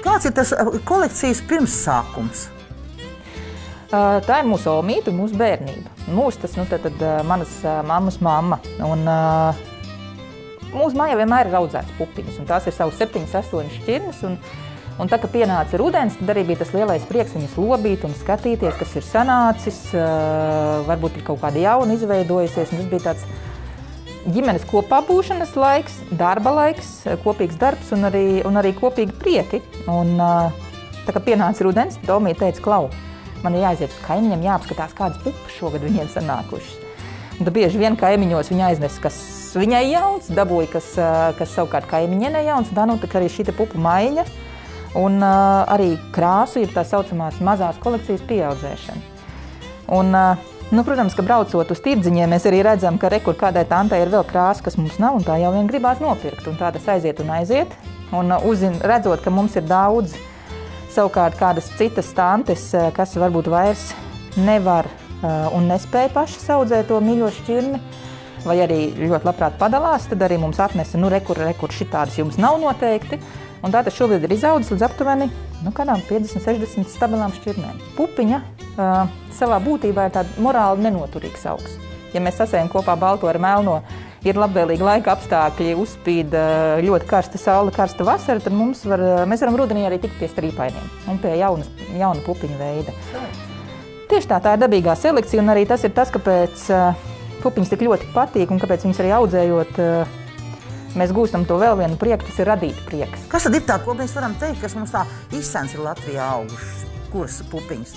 Kāds ir tas kolekcijas pirmsākums? Tā ir mūsu omīte, mūsu bērnība. Mūsu tas, manas mammas mamma. Un mūsu mājā vienmēr ir audzēts pupiņas, un tās ir savas 7, 8 šķirnes. Un tā, kad pienāca rudens, tad arī bija tas lielais prieks viņas lobīt un skatīties, kas ir sanācis. Varbūt ir kaut kāda jauna izveidojusies, un tas bija tāds ģimenes kopā būšanas laiks, darba laiks, kopīgs darbs un arī kopīgi prieki. Un tā, kad pienāca rudens, tad omīte teica, Klau, man ir jāaiziet uz kaimiņiem, jāapskatās, kādas pupas šogad viņiem sanākušas. Un tad bieži vien kaimiņos viņa aiznes, kas viņai jauns, dabūja, kas savukārt kaimiņienē jauns. Tā notika arī šī pupu maiņa un arī krāsu ir tā saucamās mazās kolekcijas pieaudzēšana. Un, protams, ka braucot uz tirdziņiem, mēs arī redzam, ka rekur kādai tantei ir vēl krāsa, kas mums nav, un tā jau vien gribās nopirkt. Un tā tas aiziet un aiziet. Un redzot, ka mums ir daudz savukārt kādas citas tantes, kas varbūt vairs nevar un nespēja paši audzēt to mīļo šķirni, vai arī ļoti labprāt padalās, tad arī mums atnesa, rekur šitādas jums nav noteikti. Un tā tas šobrīd ir izaudzis līdz aptuveni kādām 50, 60 stabilām šķirnēm. Pupiņa savā būtībā ir tāda morāli nenoturīgs augs. Ja mēs sasējam kopā balto ar melno, ir labvēlīgi laika apstākļi, uzspīd ļoti karsta saule, karsta vasara, tad mēs varam rudenī arī tikt pie strīpainiem un pie jauna pupiņu veida. Tieši tā ir dabīgā selekcija, un arī tas ir tas, kāpēc pupiņas tik ļoti patīk un kāpēc viņas arī audzējot, mēs gūstam to vēl vienu prieku, tas ir radīt prieks. Kas tad ir tā, ko mēs varam teikt, kas mums tā izsens ir Latvijā augušas? Kuras pupiņas?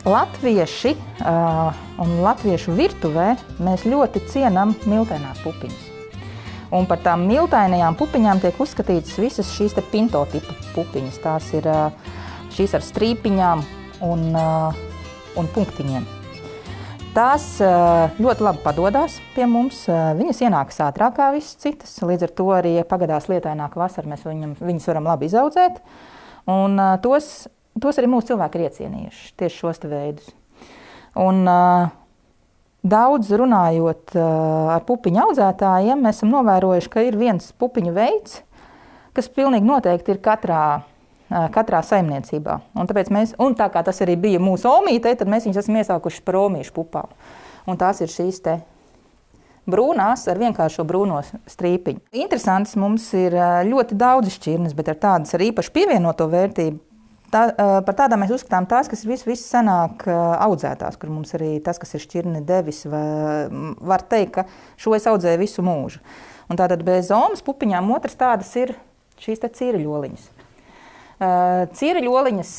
Latvieši un latviešu virtuvē mēs ļoti cienam miltainās pupiņas. Un par tām miltainajām pupiņām tiek uzskatītas visas šīs te pinto tipa pupiņas. Tās ir šīs ar strīpiņām un punktiņiem. Tās ļoti labi padodās pie mums, viņas ienākas ātrāk kā visas citas, līdz ar to arī, ja pagadās lietaināka vasara, mēs viņas varam labi izaudzēt, un tos arī mūsu cilvēki ir iecienījuši, tieši šos te veidus. Un daudz runājot ar pupiņu audzētājiem, mēs esam novērojuši, ka ir viens pupiņu veids, kas pilnīgi noteikti ir katrā saimniecībā. Un tā kā tas arī bija mūsu omītei, tad mēs viņus esam iesaukuši par omīšu pupām. Un tās ir šīs te brūnās ar vienkāršo brūno strīpiņu. Interesants mums ir ļoti daudz šķirnes, bet ar tādas ar īpaši pievienoto vērtību. Par tādām mēs uzskatām tās, kas ir viss senāk audzētās, kur mums arī tas, kas ir šķirne devis, var teikt, ka šo es audzēju visu mūžu. Un tātad bez omas pupiņām otras tādas ir šīs te cīreļoliņas. Cīreļoliņas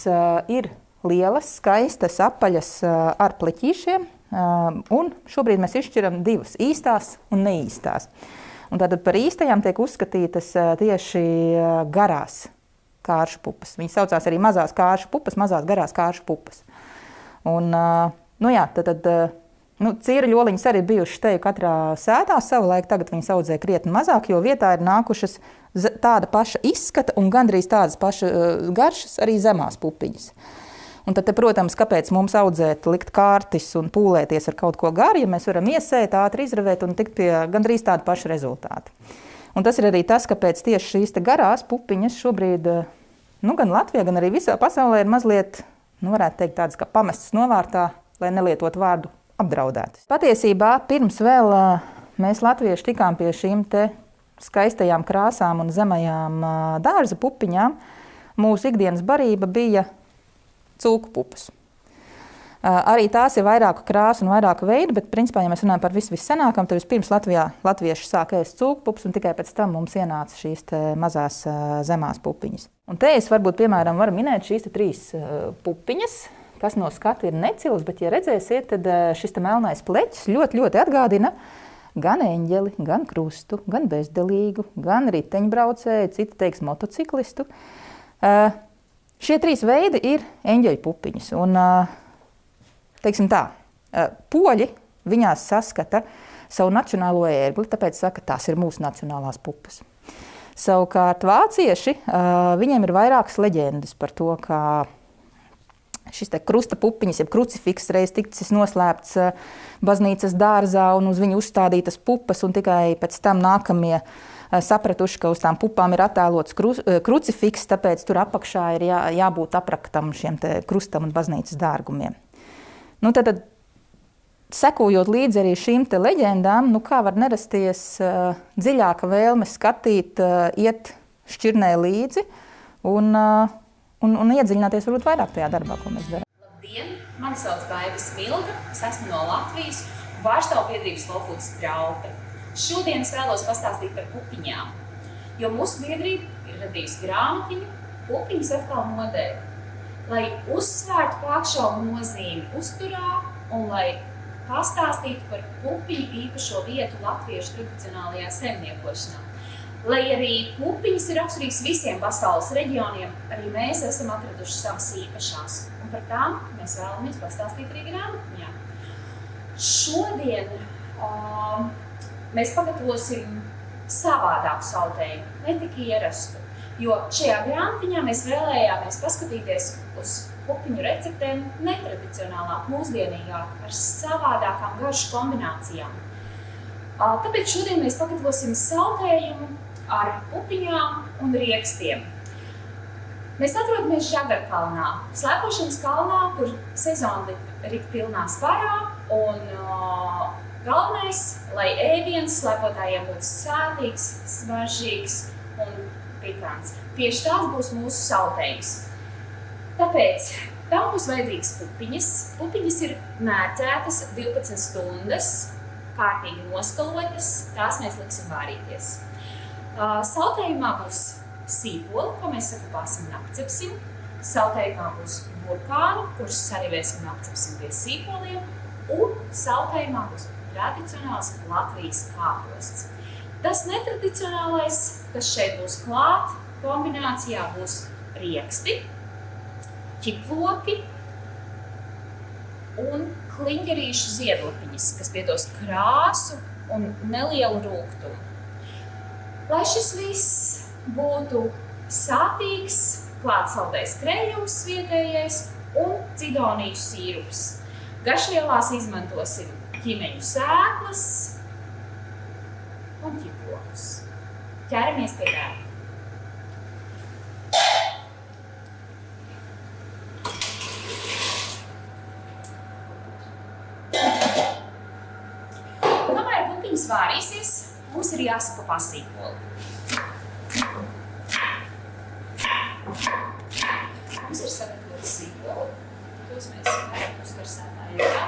ir lielas, skaistas, apaļas ar pleķīšiem, un šobrīd mēs izšķiram divas – īstās un neīstās. Un tātad par īstajām tiek uzskatītas tieši garās kāršu pupas. Viņas saucās arī mazās kāršu pupas, mazās garās kāršu pupas. Un, cīreļoliņas arī bijušas te katrā sētā savulaik, tagad viņas audzē krietni mazāk, jo vietā ir nākušas tāda paša izskata un gandrīz tādas pašas garšas arī zemās pupiņas. Un tad, protams, kāpēc mums audzēt, likt kārtis un pūlēties ar kaut ko garu, ja mēs varam iesēt, ātri izravēt un tikt pie gandrīz tāda paša rezultāta. Un tas ir arī tas, kāpēc tieši šīs te garās pupiņas šobrīd, gan Latvijā, gan arī visā pasaulē ir mazliet, varētu teikt, tādas kā pamestas novārtā, lai nelietot vārdu apdraudētas. Patiesībā pirms vēl mēs latvieši tikām pie šīm te skaistajām krāsām un zemajām dārza pupiņām, mūsu ikdienas barība bija cūku pupas. Arī tās ir vairāku krāsu un vairāku veidu, bet principā, ja mēs runājam par vissenākām, tad vispirms latvieši sāk ēst cūku pupas, un tikai pēc tam mums ienāca šīs te mazās zemās pupiņas. Un te es varbūt, piemēram, varu minēt šīs te 3 pupiņas, kas no skatu ir necils, bet, ja redzēsiet, tad šis te melnais pleķis ļoti, ļoti atgādina gan eņģeli, gan krustu, gan bezdelīgu, gan riteņbraucēju, citi teiks motociklistu. Šie 3 veidi ir eņģeļu pupiņas. Un, teiksim tā, poļi viņās saskata savu nacionālo ērgli, tāpēc saka, tās ir mūsu nacionālās pupas. Savukārt vācieši, viņiem ir vairākas leģendas par to, ka šis te krusta pupiņas, jeb krucifiks reiz ticis noslēpts baznīcas dārzā un uz viņu uzstādītas pupas, un tikai pēc tam nākamie sapratuši, ka uz tām pupām ir attēlots krucifiks, tāpēc tur apakšā ir jābūt apraktam šiem te krustam un baznīcas dārgumiem. Nu, tad sekojot līdzi arī šīm te leģendām, nu, kā var nerasties dziļāka vēlme skatīt, iet šķirnē līdzi un iedziļināties varbūt vairāk tajā darbā, ko mēs darām. Labdien! Mani sauc Baiva Smilga, es esmu no Latvijas, vārdstāvu biedrības Slow Food Straupe. Šodien es vēlos pastāstīt par pupiņām, jo mūsu biedrība ir radījusi grāmatiņu Pupiņas atkal modē, lai uzsvērtu Pākšauga nozīmi uzturā un lai pastāstītu par pupiņu īpašo vietu latviešu tradicionālajā saimniekošanā. Lai arī pupiņas ir raksturīgas visiem pasaules reģioniem, arī mēs esam atraduši savas īpašās, un par tām mēs vēlamies pastāstīt arī grāmatiņā. Šodien mēs pagatavosim savādāku sautējumu, ne tik ierastu, jo šajā grāmatiņā mēs vēlējāmies paskatīties uz pupiņu receptēm netradicionālāk, mūsdienīgāk, ar savādākām garšu kombinācijām. Tāpēc šodien mēs pagatavosim sautējumu ar pupiņām un riekstiem. Mēs atrodamies Žagarkalnā, slēpošanas kalnā, kur sezona rit pilnā svarā, un galvenais, lai ēdiens slēpotājiem būtu sātīgs, smaržīgs un pikants. Tieši tāds būs mūsu sautējums. Tāpēc tam būs vajadzīgas pupiņas. Pupiņas ir mērcētas 12 stundas, kārtīgi noskalotas, tās mēs liksim vārīties. Sautējumā būs sīpoli, ko mēs sakupāsim un apcepsim. Sautējumā būs burkāni, kurus sarīvēsim un apcepsim pie sīpoliem. Un sautējumā būs tradicionāls Latvijas kāposts. Tas netradicionālais, kas šeit būs klāt, kombinācijā būs rieksti, ķiploki un kliņģerīšu ziedlapiņas, kas piedos krāsu un nelielu rūgtumu. Lai šis viss būtu sātīgs, klāt saldais krējums vietējais un cidoniju sīrups. Garšvielās izmantosim ķimeņu sēklas un ķiplokus. Ķeramies pie darba. Kamēr pupiņas vārīsies, mums ir jāsakopā sīpoli. Mums ir sagatavots sīpoli. Tos mēs varam uzkarsētājā.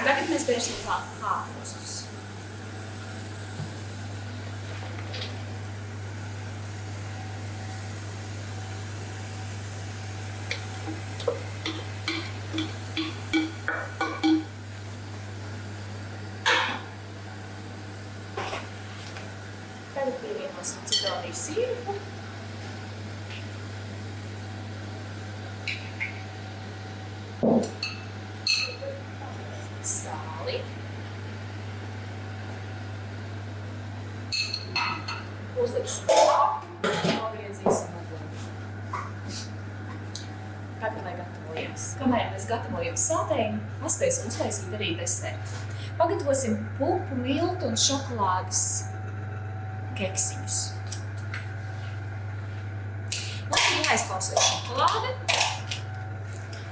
Tagad mēs vērsim klāt kāpostus. Tagad pievienosim cidoniju sīrupu. Sāli. Uzliksim klāt, nogriezīsim uguni. Tagad, lai gatavojamies. Kamēr mēs gatavojam sautējumu, paspēsim uztaisīt arī desertu. Pagatavosim pupu, miltu un šokolādes keksiņus. Mums ir jāizkausē šokolāde.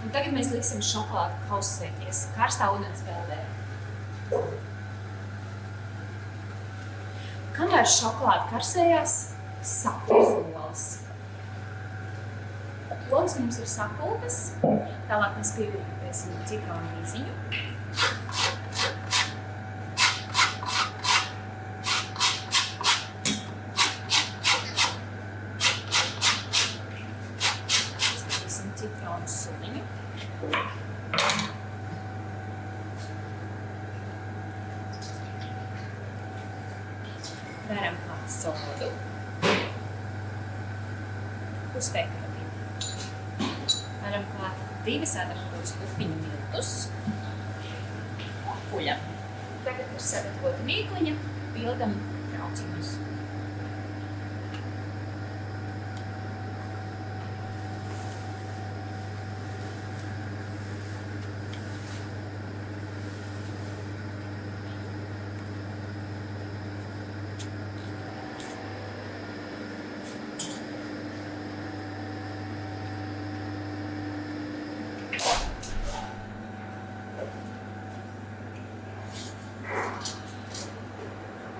Un tagad mēs liksim šokolādi kausēties karstā ūdens peldē. Kamēr šokolāde karsējās, sakuls olas. Olas mums ir sakultas, tālāk mēs pievienosim citronu mīziņu. Pievienosim citronu suliņu. Vēram klāt sodu. Uzpēkātīt. Vēram klāt 2 sagatavotus pupiņu miltus. Puļam. Tagad ir sagatavota mīkliņa, pildam trauciņus.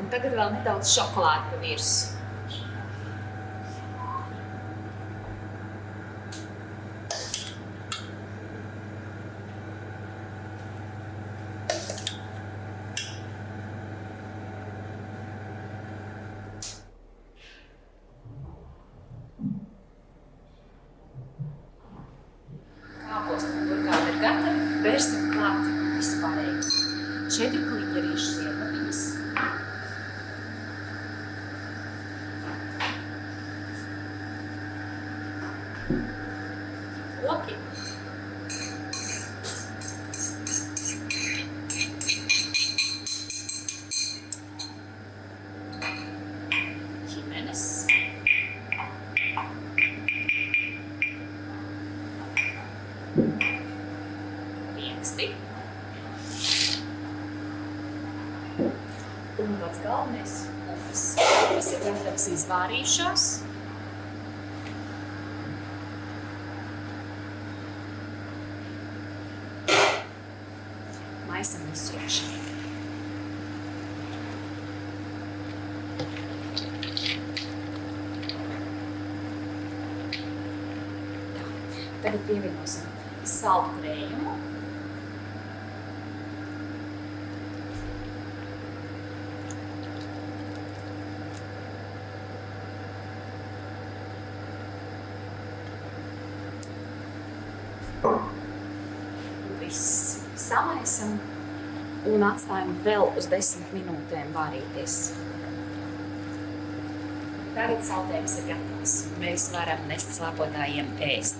Un tagad vēl nedaudz šokolādi pa virsu. Kāposti un burkādi ir gatavi, vērsim klāt vispārējais. Šeit ir kliņģerīšu ziedlapiņas. Loki. Ķimenes. Rieksti. Un pats galvenais – pufas. Pufas ir gatavs izvārījušās. Maisam visu iekšā. Tā. Tagad pievienosim saldu krējumu. Viss samaisam un atstājam vēl uz 10 minūtēm vārīties. Tagad saldējums ir gatavs. Mēs varam nest slāpotājiem ēst.